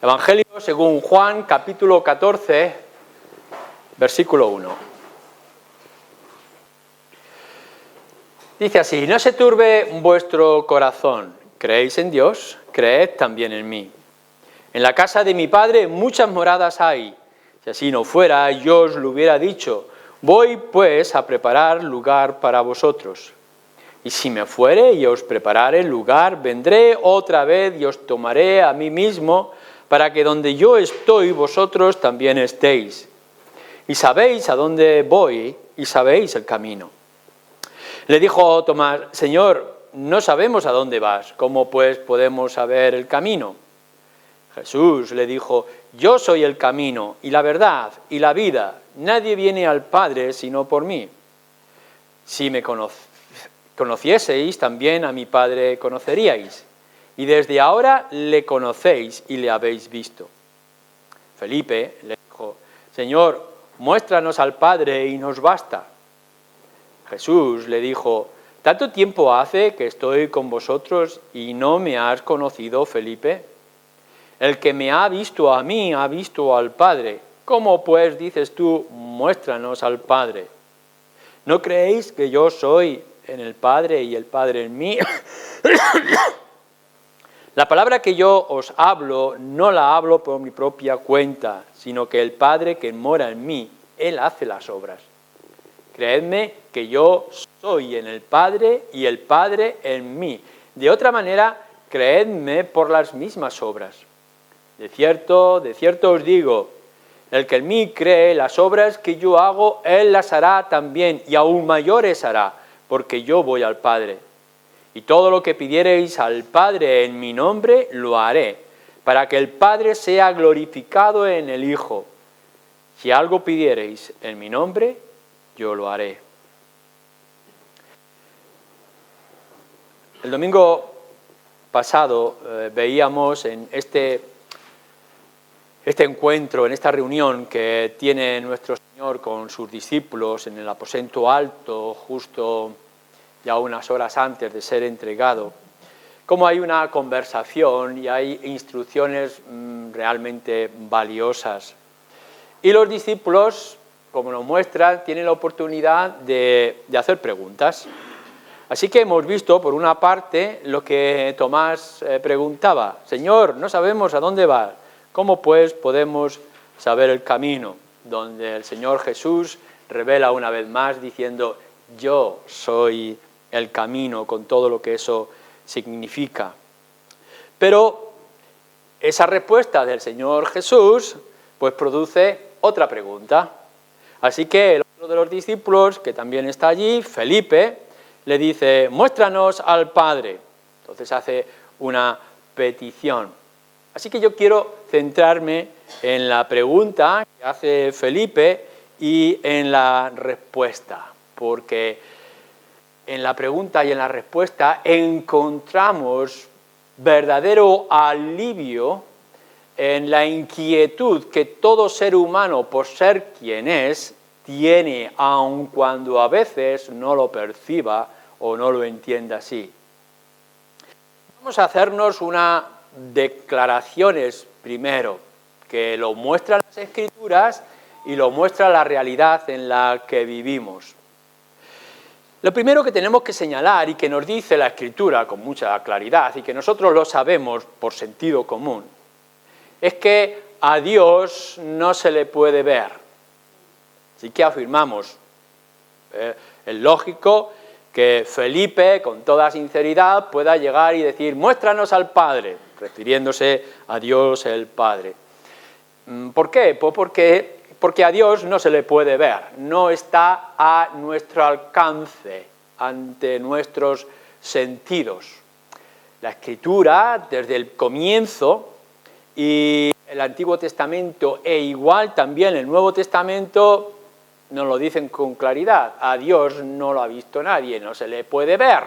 Evangelio según Juan, capítulo 14, versículo 1. Dice así: no se turbe vuestro corazón, creéis en Dios, creed también en mí. En la casa de mi Padre muchas moradas hay. Si así no fuera, yo os lo hubiera dicho. Voy pues a preparar lugar para vosotros. Y si me fuere y os preparare lugar, vendré otra vez y os tomaré a mí mismo, para que donde yo estoy, vosotros también estéis. Y sabéis a dónde voy y sabéis el camino. Le dijo Tomás: Señor, no sabemos a dónde vas, ¿cómo pues podemos saber el camino? Jesús le dijo: yo soy el camino y la verdad y la vida. Nadie viene al Padre sino por mí. Si me conocieseis, también a mi Padre conoceríais. Y desde ahora le conocéis y le habéis visto. Felipe le dijo: Señor, muéstranos al Padre y nos basta. Jesús le dijo: ¿tanto tiempo hace que estoy con vosotros y no me has conocido, Felipe? El que me ha visto a mí, ha visto al Padre. ¿Cómo pues dices tú, muéstranos al Padre? ¿No creéis que yo soy en el Padre y el Padre en mí? La palabra que yo os hablo, no la hablo por mi propia cuenta, sino que el Padre que mora en mí, Él hace las obras. Creedme que yo soy en el Padre y el Padre en mí. De otra manera, creedme por las mismas obras. De cierto os digo, el que en mí cree, las obras que yo hago, Él las hará también, y aún mayores hará, porque yo voy al Padre. Y todo lo que pidiereis al Padre en mi nombre, lo haré, para que el Padre sea glorificado en el Hijo. Si algo pidiereis en mi nombre, yo lo haré. El domingo pasado veíamos en este encuentro, en esta reunión que tiene nuestro Señor con sus discípulos en el aposento alto, justo ya unas horas antes de ser entregado, cómo hay una conversación y hay instrucciones realmente valiosas. Y los discípulos, como nos muestran, tienen la oportunidad de hacer preguntas. Así que hemos visto, por una parte, lo que Tomás preguntaba: Señor, no sabemos a dónde vas, ¿cómo pues podemos saber el camino? Donde el Señor Jesús revela una vez más diciendo: yo soy el camino, con todo lo que eso significa. Pero esa respuesta del Señor Jesús pues produce otra pregunta. Así que el otro de los discípulos, que también está allí, Felipe, le dice: muéstranos al Padre. Entonces hace una petición. Así que yo quiero centrarme en la pregunta que hace Felipe y en la respuesta, porque en la pregunta y en la respuesta encontramos verdadero alivio en la inquietud que todo ser humano, por ser quien es, tiene, aun cuando a veces no lo perciba o no lo entienda así. Vamos a hacernos unas declaraciones primero, que lo muestran las Escrituras y lo muestra la realidad en la que vivimos. Lo primero que tenemos que señalar, y que nos dice la Escritura con mucha claridad, y que nosotros lo sabemos por sentido común, es que a Dios no se le puede ver. Así que afirmamos, es lógico que Felipe, con toda sinceridad, pueda llegar y decir: muéstranos al Padre, refiriéndose a Dios el Padre. ¿Por qué? Pues porque a Dios no se le puede ver, no está a nuestro alcance, ante nuestros sentidos. La Escritura, desde el comienzo, y el Antiguo Testamento, e igual también el Nuevo Testamento, nos lo dicen con claridad: a Dios no lo ha visto nadie, no se le puede ver,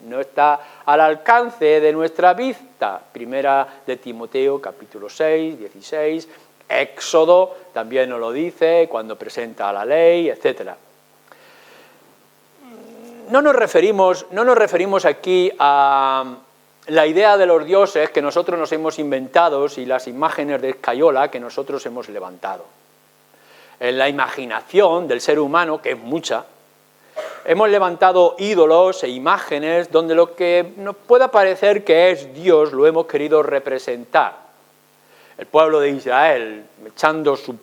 no está al alcance de nuestra vista. Primera de Timoteo, capítulo 6, 16, Éxodo también nos lo dice cuando presenta la ley, etc. No nos referimos aquí a la idea de los dioses que nosotros nos hemos inventado y las imágenes de escayola que nosotros hemos levantado. En la imaginación del ser humano, que es mucha, hemos levantado ídolos e imágenes donde lo que nos pueda parecer que es Dios lo hemos querido representar. El pueblo de Israel, echando su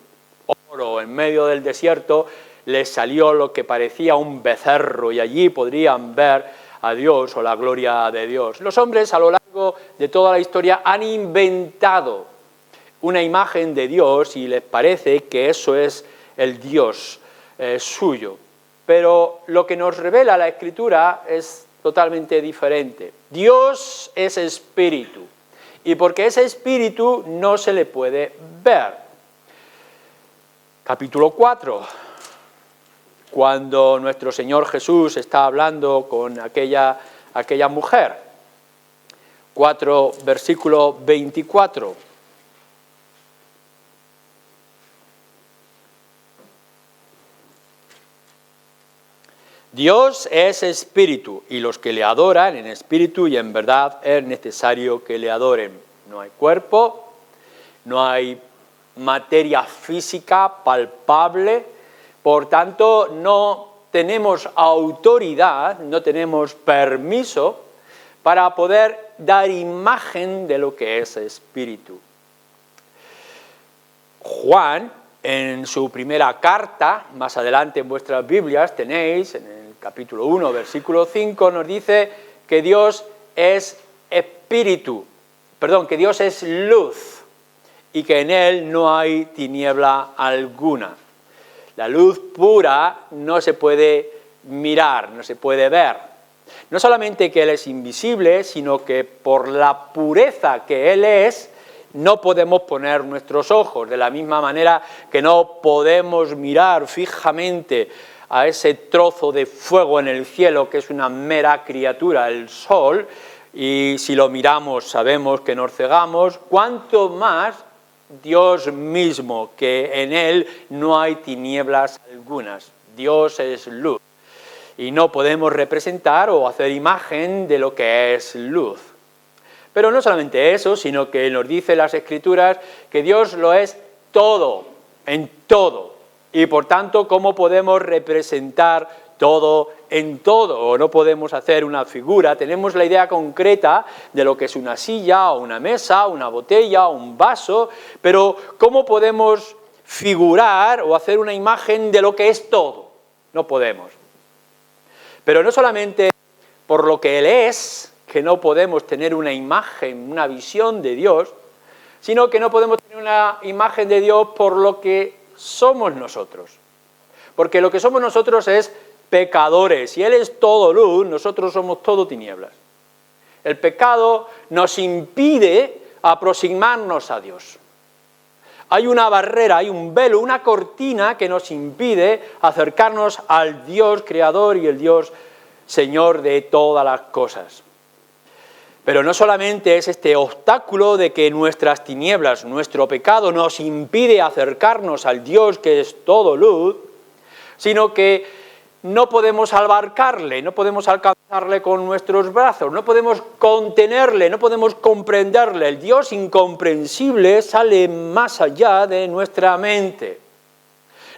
oro en medio del desierto, les salió lo que parecía un becerro y allí podrían ver a Dios o la gloria de Dios. Los hombres a lo largo de toda la historia han inventado una imagen de Dios y les parece que eso es el Dios suyo. Pero lo que nos revela la Escritura es totalmente diferente. Dios es espíritu y porque es espíritu no se le puede ver. Capítulo 4. Cuando nuestro Señor Jesús está hablando con aquella mujer. 4, versículo 24. Dios es espíritu, y los que le adoran en espíritu y en verdad es necesario que le adoren. No hay cuerpo, no hay materia física palpable. Por tanto, no tenemos autoridad, no tenemos permiso para poder dar imagen de lo que es espíritu. Juan, en su primera carta, más adelante en vuestras Biblias tenéis, en el capítulo 1, versículo 5, nos dice que Dios es espíritu, que Dios es luz y que en Él no hay tiniebla alguna. La luz pura no se puede mirar, no se puede ver. No solamente que Él es invisible, sino que por la pureza que Él es, no podemos poner nuestros ojos. De la misma manera que no podemos mirar fijamente a ese trozo de fuego en el cielo, que es una mera criatura, el sol, y si lo miramos sabemos que nos cegamos, cuanto más Dios mismo, que en Él no hay tinieblas algunas. Dios es luz. Y no podemos representar o hacer imagen de lo que es luz. Pero no solamente eso, sino que nos dice las Escrituras que Dios lo es todo, en todo. Y por tanto, ¿cómo podemos representar todo en todo? O no podemos hacer una figura, tenemos la idea concreta de lo que es una silla, o una mesa, una botella, un vaso, pero ¿cómo podemos figurar o hacer una imagen de lo que es todo? No podemos. Pero no solamente por lo que Él es, que no podemos tener una imagen, una visión de Dios, sino que no podemos tener una imagen de Dios por lo que somos nosotros. Porque lo que somos nosotros es pecadores, y Él es todo luz, nosotros somos todo tinieblas. El pecado nos impide aproximarnos a Dios. Hay una barrera, hay un velo, una cortina que nos impide acercarnos al Dios creador y el Dios Señor de todas las cosas. Pero no solamente es este obstáculo de que nuestras tinieblas, nuestro pecado nos impide acercarnos al Dios que es todo luz, sino que no podemos abarcarle, no podemos alcanzarle con nuestros brazos, no podemos contenerle, no podemos comprenderle. El Dios incomprensible sale más allá de nuestra mente.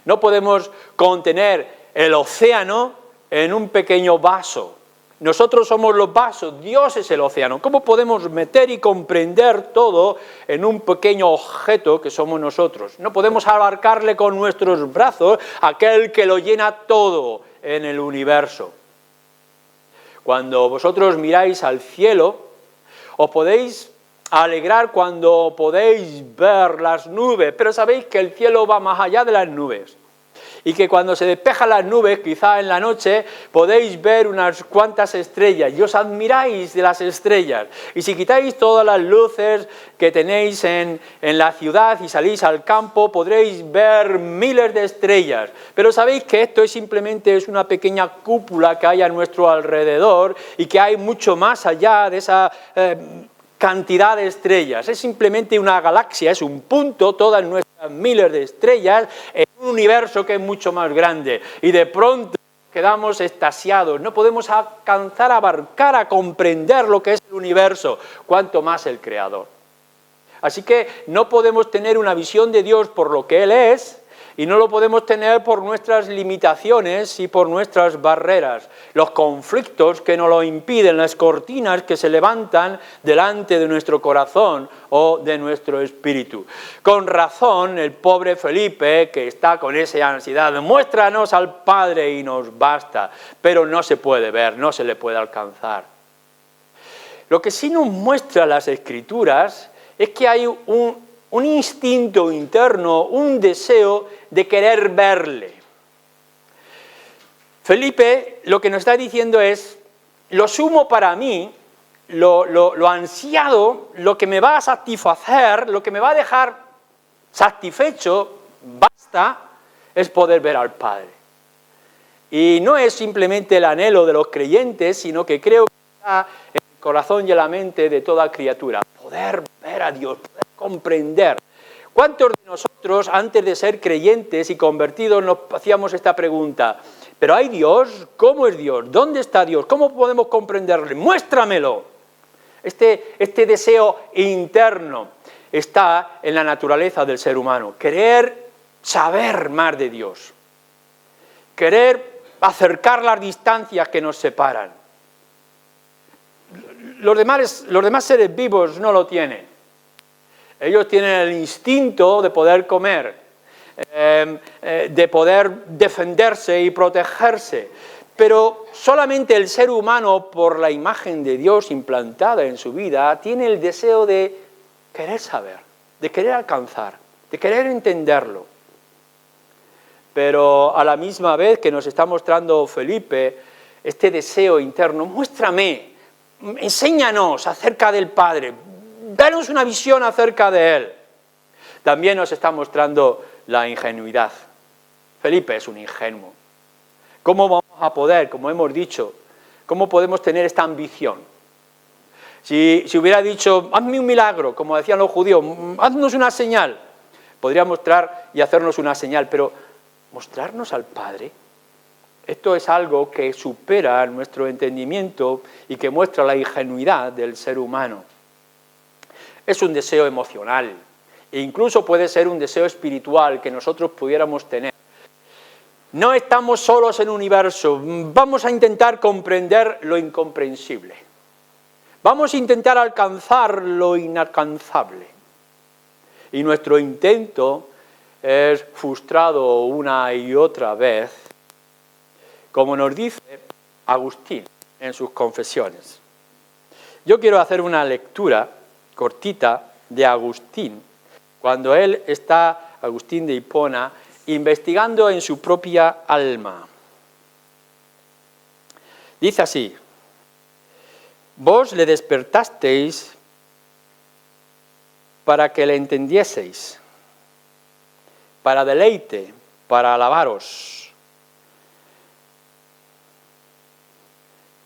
No podemos contener el océano en un pequeño vaso. Nosotros somos los vasos, Dios es el océano. ¿Cómo podemos meter y comprender todo en un pequeño objeto que somos nosotros? No podemos abarcarle con nuestros brazos aquel que lo llena todo en el universo. Cuando vosotros miráis al cielo, os podéis alegrar cuando podéis ver las nubes, pero sabéis que el cielo va más allá de las nubes. Y que cuando se despejan las nubes, quizá en la noche, podéis ver unas cuantas estrellas y os admiráis de las estrellas. Y si quitáis todas las luces que tenéis en la ciudad y salís al campo, podréis ver miles de estrellas. Pero sabéis que esto simplemente es una pequeña cúpula que hay a nuestro alrededor y que hay mucho más allá de esa cantidad de estrellas. Es simplemente una galaxia, es un punto, todas nuestras miles de estrellas, en un universo que es mucho más grande. Y de pronto quedamos extasiados, no podemos alcanzar a abarcar, a comprender lo que es el universo, cuanto más el Creador. Así que no podemos tener una visión de Dios por lo que Él es, y no lo podemos tener por nuestras limitaciones y por nuestras barreras, los conflictos que nos lo impiden, las cortinas que se levantan delante de nuestro corazón o de nuestro espíritu. Con razón, el pobre Felipe, que está con esa ansiedad, muéstranos al Padre y nos basta, pero no se puede ver, no se le puede alcanzar. Lo que sí nos muestra las Escrituras es que hay un instinto interno, un deseo de querer verle. Felipe lo que nos está diciendo es, lo sumo para mí, lo ansiado, lo que me va a satisfacer, lo que me va a dejar satisfecho, basta, es poder ver al Padre. Y no es simplemente el anhelo de los creyentes, sino que creo que está en el corazón y en la mente de toda criatura, poder ver a Dios, poder comprender. ¿Cuántos de nosotros, antes de ser creyentes y convertidos, nos hacíamos esta pregunta? ¿Pero hay Dios? ¿Cómo es Dios? ¿Dónde está Dios? ¿Cómo podemos comprenderle? ¡Muéstramelo! Este deseo interno está en la naturaleza del ser humano. Querer saber más de Dios. Querer acercar las distancias que nos separan. Los demás seres vivos no lo tienen. Ellos tienen el instinto de poder comer, de poder defenderse y protegerse, pero solamente el ser humano, por la imagen de Dios implantada en su vida, tiene el deseo de querer saber, de querer alcanzar, de querer entenderlo. Pero a la misma vez que nos está mostrando Felipe este deseo interno, muéstrame, enséñanos acerca del Padre, danos una visión acerca de Él. También nos está mostrando la ingenuidad. Felipe es un ingenuo. ¿Cómo vamos a poder, como hemos dicho, cómo podemos tener esta ambición? Si hubiera dicho, hazme un milagro, como decían los judíos, haznos una señal, podría mostrar y hacernos una señal, pero mostrarnos al Padre, esto es algo que supera nuestro entendimiento y que muestra la ingenuidad del ser humano. Es un deseo emocional e incluso puede ser un deseo espiritual que nosotros pudiéramos tener. No estamos solos en el universo, vamos a intentar comprender lo incomprensible. Vamos a intentar alcanzar lo inalcanzable. Y nuestro intento es frustrado una y otra vez, como nos dice Agustín en sus confesiones. Yo quiero hacer una lectura cortita de Agustín, cuando él está, Agustín de Hipona, investigando en su propia alma. Dice así: vos le despertasteis para que le entendieseis, para deleite, para alabaros.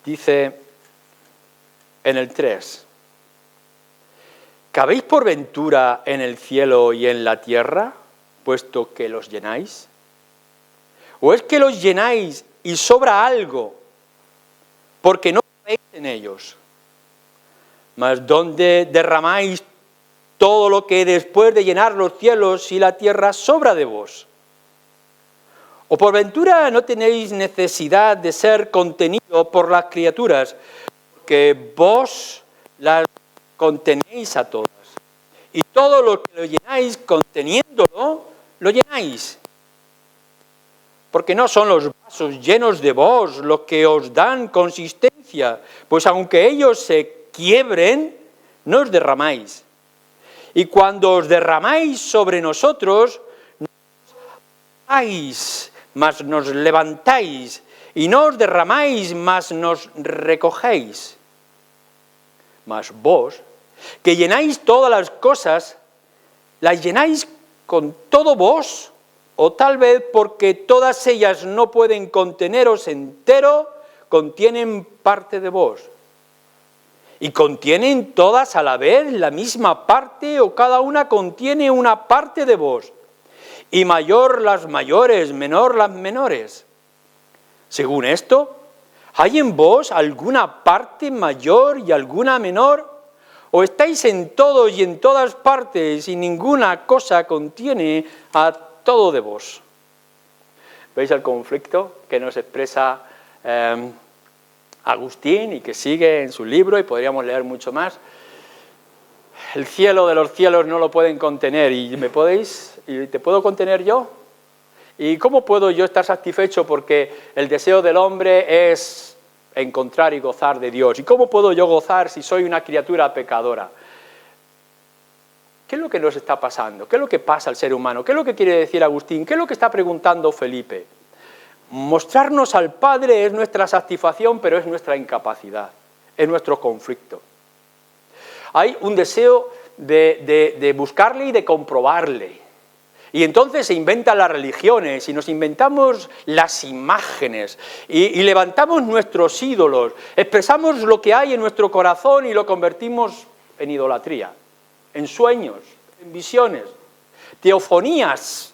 Dice en el 3, ¿cabéis por ventura en el cielo y en la tierra, puesto que los llenáis? ¿O es que los llenáis y sobra algo, porque no cabéis en ellos? Mas ¿dónde derramáis todo lo que después de llenar los cielos y la tierra sobra de vos? ¿O por ventura no tenéis necesidad de ser contenido por las criaturas, porque vos las contenéis a todas? Y todo lo que lo llenáis conteniéndolo, lo llenáis. Porque no son los vasos llenos de vos los que os dan consistencia, pues aunque ellos se quiebren, no os derramáis. Y cuando os derramáis sobre nosotros, no os bajáis, mas nos levantáis, y no os derramáis, mas nos recogéis. Mas vos, que llenáis todas las cosas, ¿las llenáis con todo vos? O tal vez porque todas ellas no pueden conteneros entero, contienen parte de vos. ¿Y contienen todas a la vez la misma parte, o cada una contiene una parte de vos? Y mayor las mayores, menor las menores. Según esto, ¿hay en vos alguna parte mayor y alguna menor? ¿O estáis en todos y en todas partes y ninguna cosa contiene a todo de vos? ¿Veis el conflicto que nos expresa Agustín y que sigue en su libro, y podríamos leer mucho más? El cielo de los cielos no lo pueden contener, ¿y te puedo contener yo? ¿Y cómo puedo yo estar satisfecho porque el deseo del hombre es encontrar y gozar de Dios? ¿Y cómo puedo yo gozar si soy una criatura pecadora? ¿Qué es lo que nos está pasando? ¿Qué es lo que pasa al ser humano? ¿Qué es lo que quiere decir Agustín? ¿Qué es lo que está preguntando Felipe? Mostrarnos al Padre es nuestra satisfacción, pero es nuestra incapacidad, es nuestro conflicto. Hay un deseo de buscarle y de comprobarle. Y entonces se inventan las religiones y nos inventamos las imágenes y levantamos nuestros ídolos, expresamos lo que hay en nuestro corazón y lo convertimos en idolatría, en sueños, en visiones, teofonías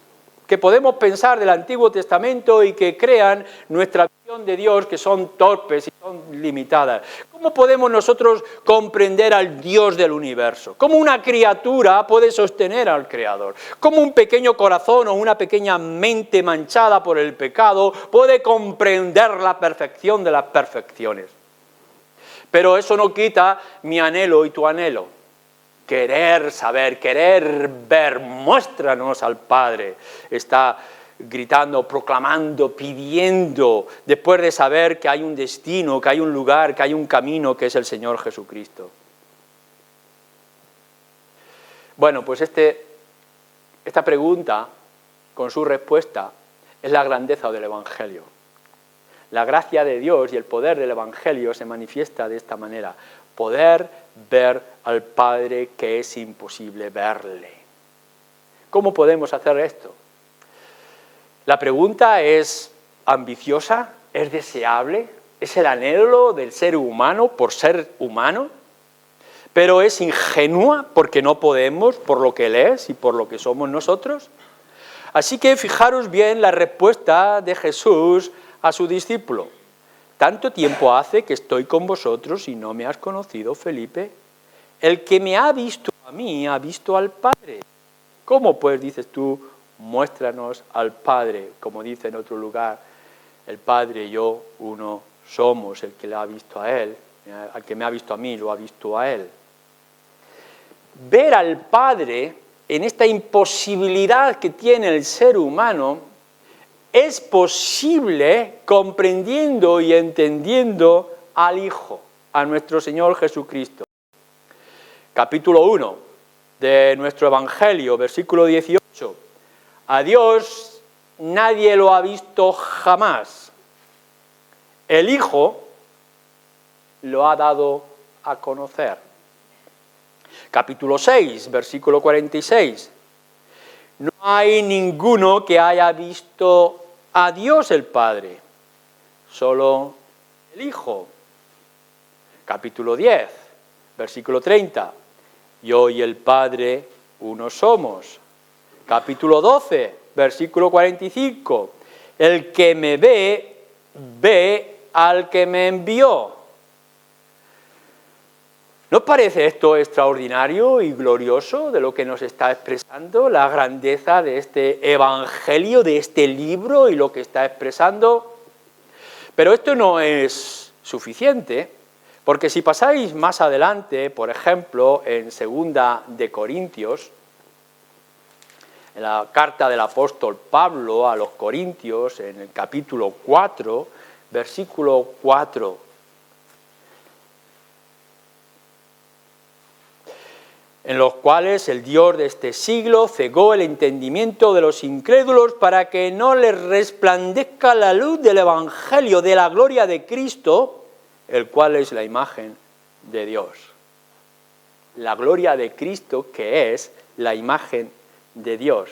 que podemos pensar del Antiguo Testamento y que crean nuestra visión de Dios, que son torpes y son limitadas. ¿Cómo podemos nosotros comprender al Dios del universo? ¿Cómo una criatura puede sostener al Creador? ¿Cómo un pequeño corazón o una pequeña mente manchada por el pecado puede comprender la perfección de las perfecciones? Pero eso no quita mi anhelo y tu anhelo. Querer saber, querer ver, muéstranos al Padre. Está gritando, proclamando, pidiendo, después de saber que hay un destino, que hay un lugar, que hay un camino, que es el Señor Jesucristo. Bueno, pues esta pregunta, con su respuesta, es la grandeza del Evangelio. La gracia de Dios y el poder del Evangelio se manifiesta de esta manera. Poder ver al Padre que es imposible verle. ¿Cómo podemos hacer esto? La pregunta es ambiciosa, es deseable, es el anhelo del ser humano por ser humano, pero es ingenua porque no podemos, por lo que Él es y por lo que somos nosotros. Así que fijaros bien la respuesta de Jesús a su discípulo. ¿Tanto tiempo hace que estoy con vosotros y no me has conocido, Felipe? El que me ha visto a mí, ha visto al Padre. ¿Cómo pues dices tú, muéstranos al Padre? Como dice en otro lugar, el Padre y yo uno somos, el que le ha visto a Él, al que me ha visto a mí, lo ha visto a Él. Ver al Padre en esta imposibilidad que tiene el ser humano es posible comprendiendo y entendiendo al Hijo, a nuestro Señor Jesucristo. Capítulo 1 de nuestro Evangelio, versículo 18. A Dios nadie lo ha visto jamás. El Hijo lo ha dado a conocer. Capítulo 6, versículo 46. No hay ninguno que haya visto a Dios el Padre, solo el Hijo. Capítulo 10, versículo 30. Yo y el Padre uno somos. Capítulo 12, versículo 45. El que me ve, ve al que me envió. ¿No parece esto extraordinario y glorioso de lo que nos está expresando la grandeza de este Evangelio, de este libro y lo que está expresando? Pero esto no es suficiente, porque si pasáis más adelante, por ejemplo, en 2 de Corintios, en la carta del apóstol Pablo a los Corintios, en el capítulo 4, versículo 4, en los cuales el Dios de este siglo cegó el entendimiento de los incrédulos para que no les resplandezca la luz del Evangelio de la gloria de Cristo, el cual es la imagen de Dios. La gloria de Cristo, que es la imagen de Dios.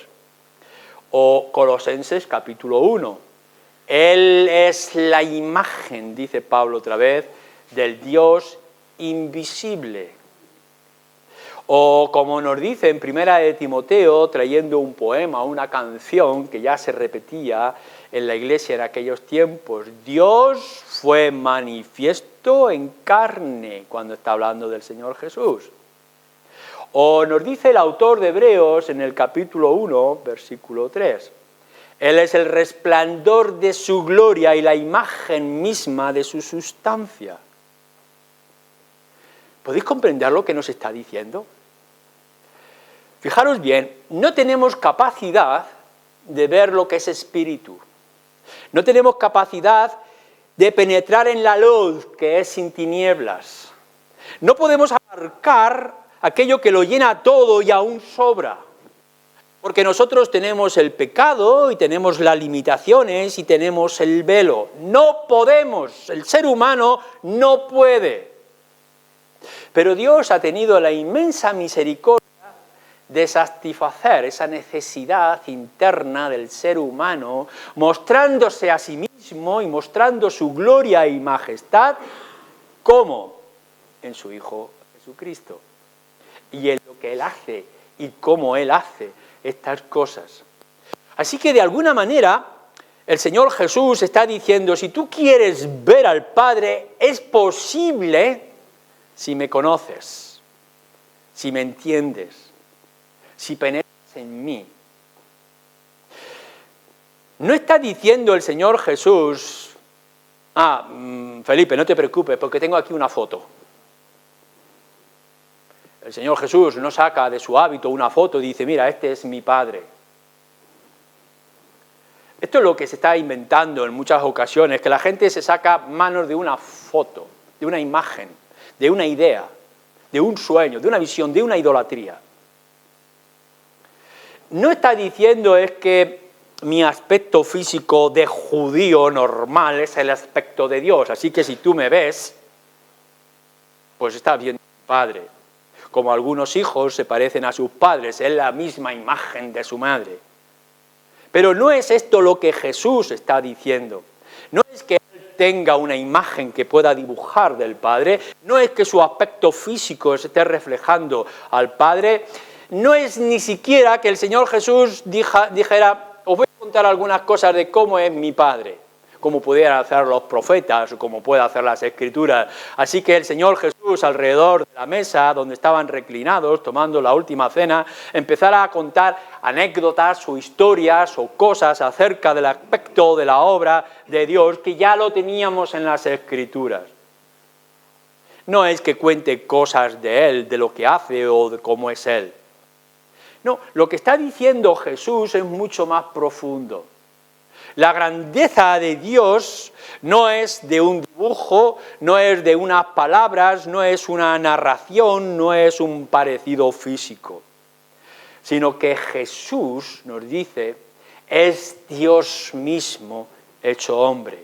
O Colosenses capítulo 1. Él es la imagen, dice Pablo otra vez, del Dios invisible. O como nos dice en Primera de Timoteo, trayendo un poema, una canción que ya se repetía en la iglesia en aquellos tiempos, Dios fue manifiesto en carne, cuando está hablando del Señor Jesús. O nos dice el autor de Hebreos en el capítulo 1, versículo 3, Él es el resplandor de su gloria y la imagen misma de su sustancia. ¿Podéis comprender lo que nos está diciendo? Fijaros bien, no tenemos capacidad de ver lo que es espíritu. No tenemos capacidad de penetrar en la luz que es sin tinieblas. No podemos abarcar aquello que lo llena todo y aún sobra. Porque nosotros tenemos el pecado y tenemos las limitaciones y tenemos el velo. No podemos, el ser humano no puede. Pero Dios ha tenido la inmensa misericordia de satisfacer esa necesidad interna del ser humano, mostrándose a sí mismo y mostrando su gloria y majestad, ¿cómo? En su Hijo Jesucristo. Y en lo que Él hace y cómo Él hace estas cosas. Así que de alguna manera el Señor Jesús está diciendo, si tú quieres ver al Padre, es posible si me conoces, si me entiendes, si penetras en mí. No está diciendo el Señor Jesús, Felipe, no te preocupes porque tengo aquí una foto. El Señor Jesús no saca de su hábito una foto y dice, mira, este es mi Padre. Esto es lo que se está inventando en muchas ocasiones, que la gente se saca manos de una foto, de una imagen, de una idea, de un sueño, de una visión, de una idolatría. No está diciendo es que mi aspecto físico de judío normal es el aspecto de Dios, así que si tú me ves, pues estás viendo a tu Padre. Como algunos hijos se parecen a sus padres, es la misma imagen de su madre. Pero no es esto lo que Jesús está diciendo. No es que Él tenga una imagen que pueda dibujar del Padre, no es que su aspecto físico esté reflejando al Padre, no es ni siquiera que el Señor Jesús dijera, os voy a contar algunas cosas de cómo es mi Padre, como pudieran hacer los profetas o como puede hacer las Escrituras. Así que el Señor Jesús, alrededor de la mesa donde estaban reclinados, tomando la última cena, empezara a contar anécdotas o historias o cosas acerca del aspecto de la obra de Dios que ya lo teníamos en las Escrituras. No es que cuente cosas de Él, de lo que hace o de cómo es Él. No, lo que está diciendo Jesús es mucho más profundo. La grandeza de Dios no es de un dibujo, no es de unas palabras, no es una narración, no es un parecido físico, sino que Jesús, nos dice, es Dios mismo hecho hombre.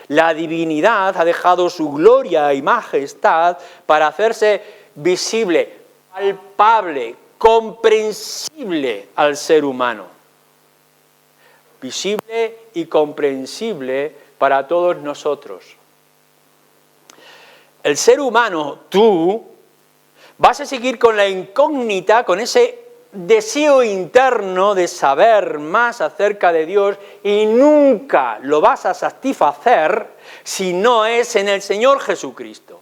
La divinidad ha dejado su gloria y majestad para hacerse visible, palpable, comprensible al ser humano. Visible y comprensible para todos nosotros. El ser humano, tú, vas a seguir con la incógnita, con ese deseo interno de saber más acerca de Dios y nunca lo vas a satisfacer si no es en el Señor Jesucristo.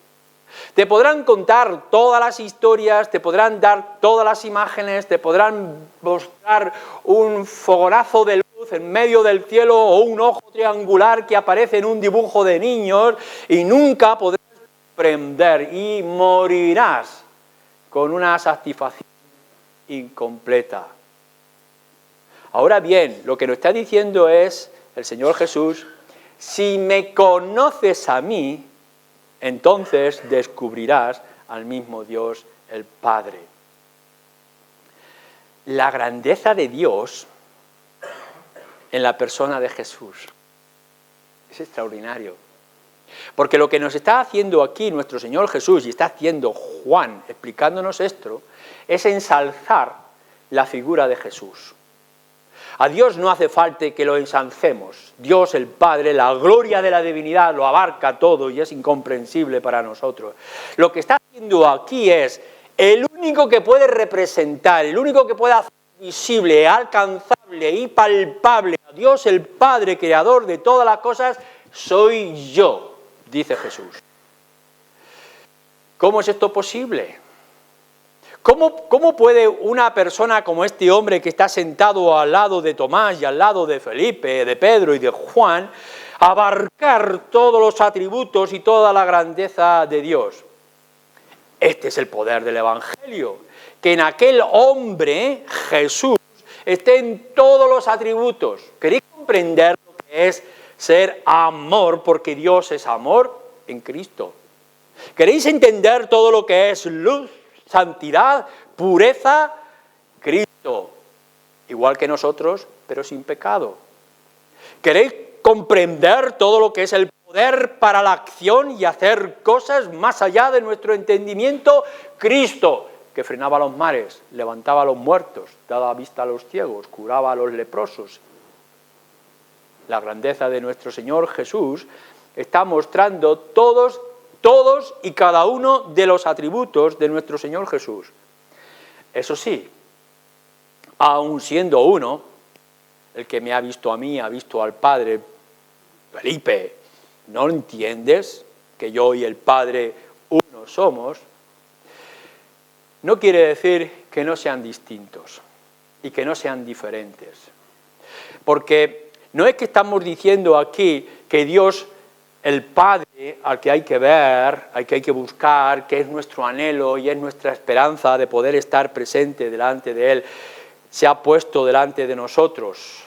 Te podrán contar todas las historias, te podrán dar todas las imágenes, te podrán mostrar un fogonazo de luz en medio del cielo o un ojo triangular que aparece en un dibujo de niños y nunca podrás comprender y morirás con una satisfacción incompleta. Ahora bien, lo que nos está diciendo es el Señor Jesús, si me conoces a mí, entonces descubrirás al mismo Dios, el Padre. La grandeza de Dios en la persona de Jesús es extraordinario. Porque lo que nos está haciendo aquí nuestro Señor Jesús y está haciendo Juan explicándonos esto, es ensalzar la figura de Jesús. A Dios no hace falta que lo ensalcemos. Dios el Padre, la gloria de la divinidad lo abarca todo y es incomprensible para nosotros. Lo que está haciendo aquí es el único único que puede representar, el único que puede hacer visible, alcanzable y palpable a Dios el Padre, creador de todas las cosas, soy yo, dice Jesús. ¿Cómo es esto posible? ¿Cómo puede una persona como este hombre que está sentado al lado de Tomás y al lado de Felipe, de Pedro y de Juan, abarcar todos los atributos y toda la grandeza de Dios? Este es el poder del Evangelio, que en aquel hombre, Jesús, esté en todos los atributos. ¿Queréis comprender lo que es ser amor? Porque Dios es amor en Cristo. ¿Queréis entender todo lo que es luz, santidad, pureza? Cristo, igual que nosotros, pero sin pecado. ¿Queréis comprender todo lo que es el poder para la acción y hacer cosas más allá de nuestro entendimiento? Cristo, que frenaba los mares, levantaba a los muertos, daba vista a los ciegos, curaba a los leprosos. La grandeza de nuestro Señor Jesús está mostrando todos y cada uno de los atributos de nuestro Señor Jesús. Eso sí, aun siendo uno, el que me ha visto a mí, ha visto al Padre. Felipe, ¿no entiendes que yo y el Padre uno somos? No quiere decir que no sean distintos y que no sean diferentes. Porque no es que estamos diciendo aquí que Dios, el Padre, al que hay que ver, al que hay que buscar, que es nuestro anhelo y es nuestra esperanza de poder estar presente delante de Él, se ha puesto delante de nosotros,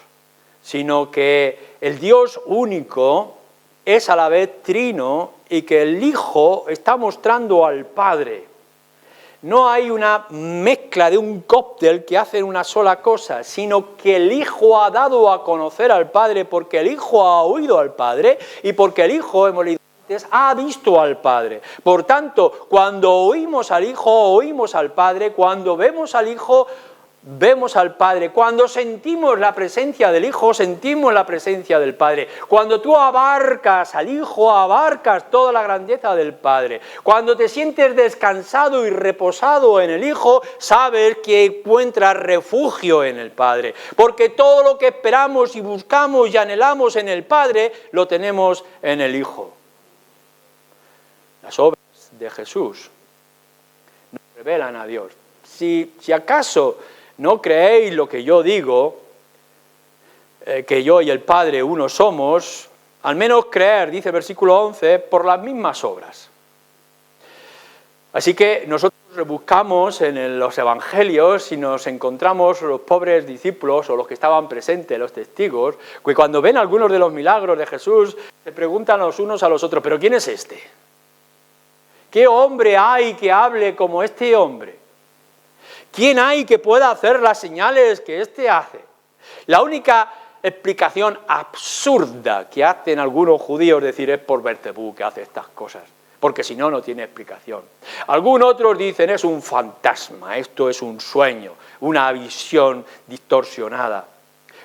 sino que el Dios único es a la vez trino y que el Hijo está mostrando al Padre. No hay una mezcla de un cóctel que hace una sola cosa, sino que el Hijo ha dado a conocer al Padre porque el Hijo ha oído al Padre y porque el Hijo, hemos leído antes, ha visto al Padre. Por tanto, cuando oímos al Hijo, oímos al Padre, cuando vemos al Hijo, vemos al Padre. Cuando sentimos la presencia del Hijo, sentimos la presencia del Padre. Cuando tú abarcas al Hijo, abarcas toda la grandeza del Padre. Cuando te sientes descansado y reposado en el Hijo, sabes que encuentras refugio en el Padre. Porque todo lo que esperamos y buscamos y anhelamos en el Padre, lo tenemos en el Hijo. Las obras de Jesús nos revelan a Dios. Si acaso no creéis lo que yo digo, que yo y el Padre uno somos, al menos creer, dice el versículo 11, por las mismas obras. Así que nosotros rebuscamos en los evangelios y nos encontramos los pobres discípulos o los que estaban presentes, los testigos, que cuando ven algunos de los milagros de Jesús se preguntan los unos a los otros, ¿pero quién es este? ¿Qué hombre hay que hable como este hombre? ¿Quién hay que pueda hacer las señales que éste hace? La única explicación absurda que hacen algunos judíos decir es por Belcebú que hace estas cosas, porque si no, no tiene explicación. Algunos otros dicen es un fantasma, esto es un sueño, una visión distorsionada,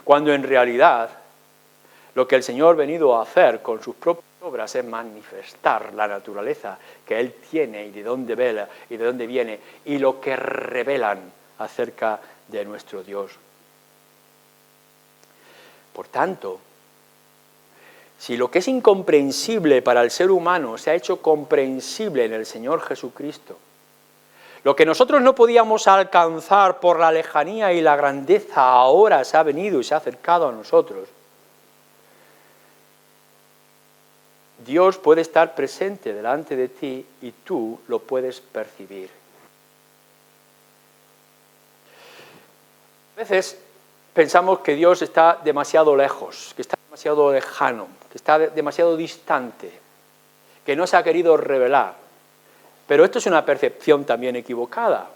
cuando en realidad lo que el Señor ha venido a hacer con sus propias obras es manifestar la naturaleza que Él tiene y de dónde vela y de dónde viene y lo que revelan acerca de nuestro Dios. Por tanto, si lo que es incomprensible para el ser humano se ha hecho comprensible en el Señor Jesucristo, lo que nosotros no podíamos alcanzar por la lejanía y la grandeza ahora se ha venido y se ha acercado a nosotros, Dios puede estar presente delante de ti y tú lo puedes percibir. A veces pensamos que Dios está demasiado lejos, que está demasiado lejano, que está demasiado distante, que no se ha querido revelar. Pero esto es una percepción también equivocada.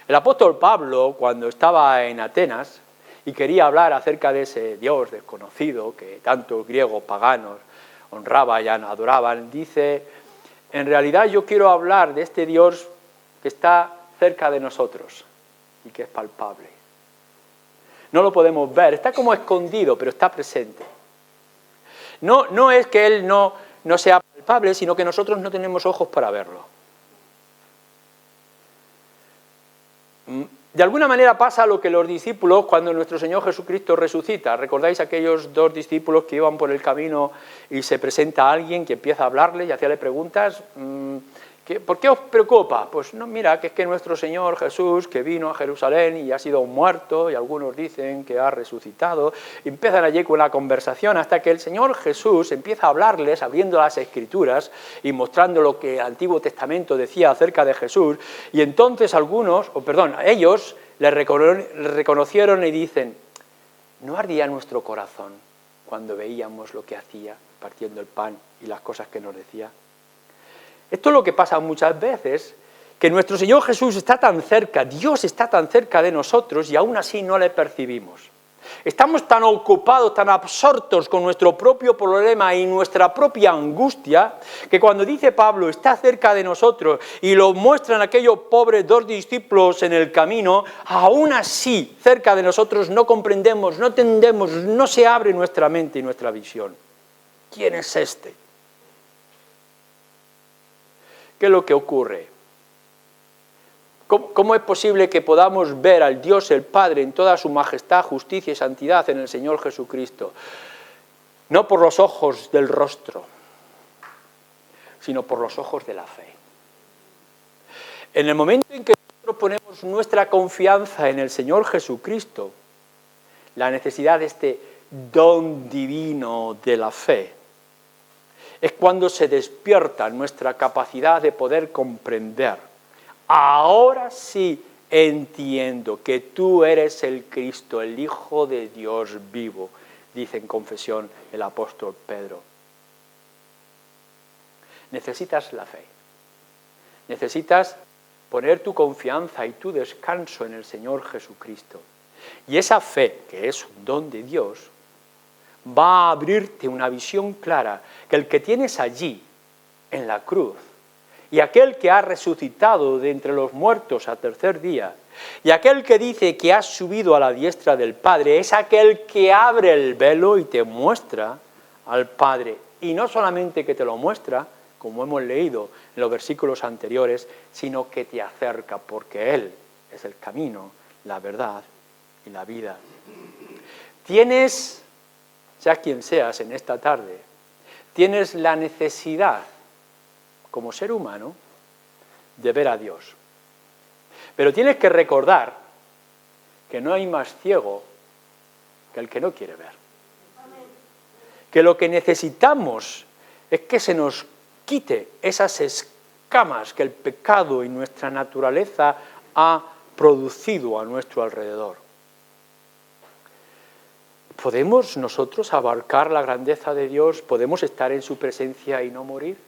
El apóstol Pablo, cuando estaba en Atenas y quería hablar acerca de ese Dios desconocido que tantos griegos paganos honraban y adoraban, dice, en realidad yo quiero hablar de este Dios que está cerca de nosotros y que es palpable. No lo podemos ver, está como escondido, pero está presente. No es que Él no sea palpable, sino que nosotros no tenemos ojos para verlo. De alguna manera pasa lo que los discípulos cuando nuestro Señor Jesucristo resucita. ¿Recordáis aquellos dos discípulos que iban por el camino y se presenta alguien que empieza a hablarle y hacerle preguntas? ¿Por qué os preocupa? Pues no, mira, que es que nuestro Señor Jesús, que vino a Jerusalén y ha sido muerto, y algunos dicen que ha resucitado, y empiezan allí con la conversación hasta que el Señor Jesús empieza a hablarles, abriendo las Escrituras y mostrando lo que el Antiguo Testamento decía acerca de Jesús, y entonces ellos le reconocieron y dicen, ¿no ardía nuestro corazón cuando veíamos lo que hacía, partiendo el pan y las cosas que nos decía? Esto es lo que pasa muchas veces, que nuestro Señor Jesús está tan cerca, Dios está tan cerca de nosotros y aún así no le percibimos. Estamos tan ocupados, tan absortos con nuestro propio problema y nuestra propia angustia, que cuando dice Pablo, está cerca de nosotros, y lo muestran aquellos pobres dos discípulos en el camino, aún así, cerca de nosotros, no comprendemos, no entendemos, no se abre nuestra mente y nuestra visión. ¿Quién es este? ¿Qué es lo que ocurre? ¿Cómo es posible que podamos ver al Dios el Padre en toda su majestad, justicia y santidad en el Señor Jesucristo? No por los ojos del rostro, sino por los ojos de la fe. En el momento en que nosotros ponemos nuestra confianza en el Señor Jesucristo, la necesidad de este don divino de la fe, es cuando se despierta nuestra capacidad de poder comprender. Ahora sí entiendo que tú eres el Cristo, el Hijo de Dios vivo, dice en confesión el apóstol Pedro. Necesitas la fe. Necesitas poner tu confianza y tu descanso en el Señor Jesucristo. Y esa fe, que es un don de Dios, va a abrirte una visión clara que el que tienes allí, en la cruz, y aquel que ha resucitado de entre los muertos al tercer día, y aquel que dice que ha subido a la diestra del Padre, es aquel que abre el velo y te muestra al Padre. Y no solamente que te lo muestra, como hemos leído en los versículos anteriores, sino que te acerca, porque Él es el camino, la verdad y la vida. Tienes, seas quien seas en esta tarde, tienes la necesidad, como ser humano, de ver a Dios. Pero tienes que recordar que no hay más ciego que el que no quiere ver. Que lo que necesitamos es que se nos quite esas escamas que el pecado y nuestra naturaleza ha producido a nuestro alrededor. ¿Podemos nosotros abarcar la grandeza de Dios? ¿Podemos estar en su presencia y no morir?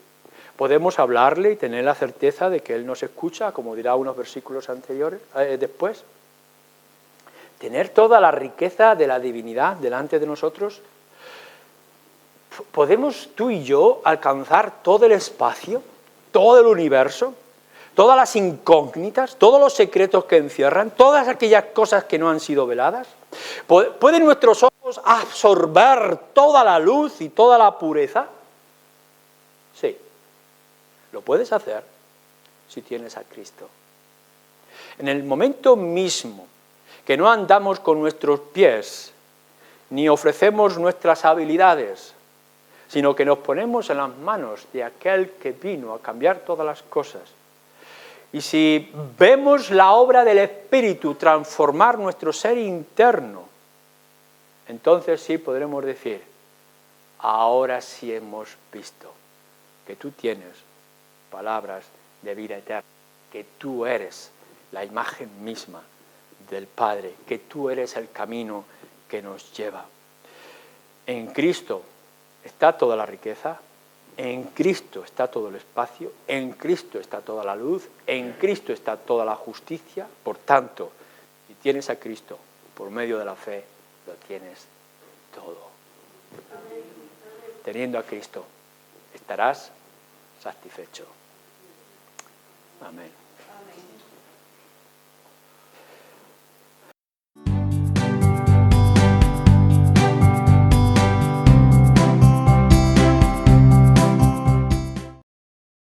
¿Podemos hablarle y tener la certeza de que Él nos escucha, como dirá unos versículos anteriores, después? ¿Tener toda la riqueza de la divinidad delante de nosotros? ¿Podemos tú y yo alcanzar todo el espacio, todo el universo, todas las incógnitas, todos los secretos que encierran, todas aquellas cosas que no han sido veladas? ¿Pueden nuestros ojos absorber toda la luz y toda la pureza? Sí, lo puedes hacer si tienes a Cristo. En el momento mismo que no andamos con nuestros pies, ni ofrecemos nuestras habilidades, sino que nos ponemos en las manos de aquel que vino a cambiar todas las cosas, y si vemos la obra del Espíritu transformar nuestro ser interno, entonces sí podremos decir, ahora sí hemos visto que tú tienes palabras de vida eterna, que tú eres la imagen misma del Padre, que tú eres el camino que nos lleva. En Cristo está toda la riqueza, en Cristo está todo el espacio, en Cristo está toda la luz, en Cristo está toda la justicia. Por tanto, si tienes a Cristo por medio de la fe, lo tienes todo. Teniendo a Cristo, estarás satisfecho. Amén.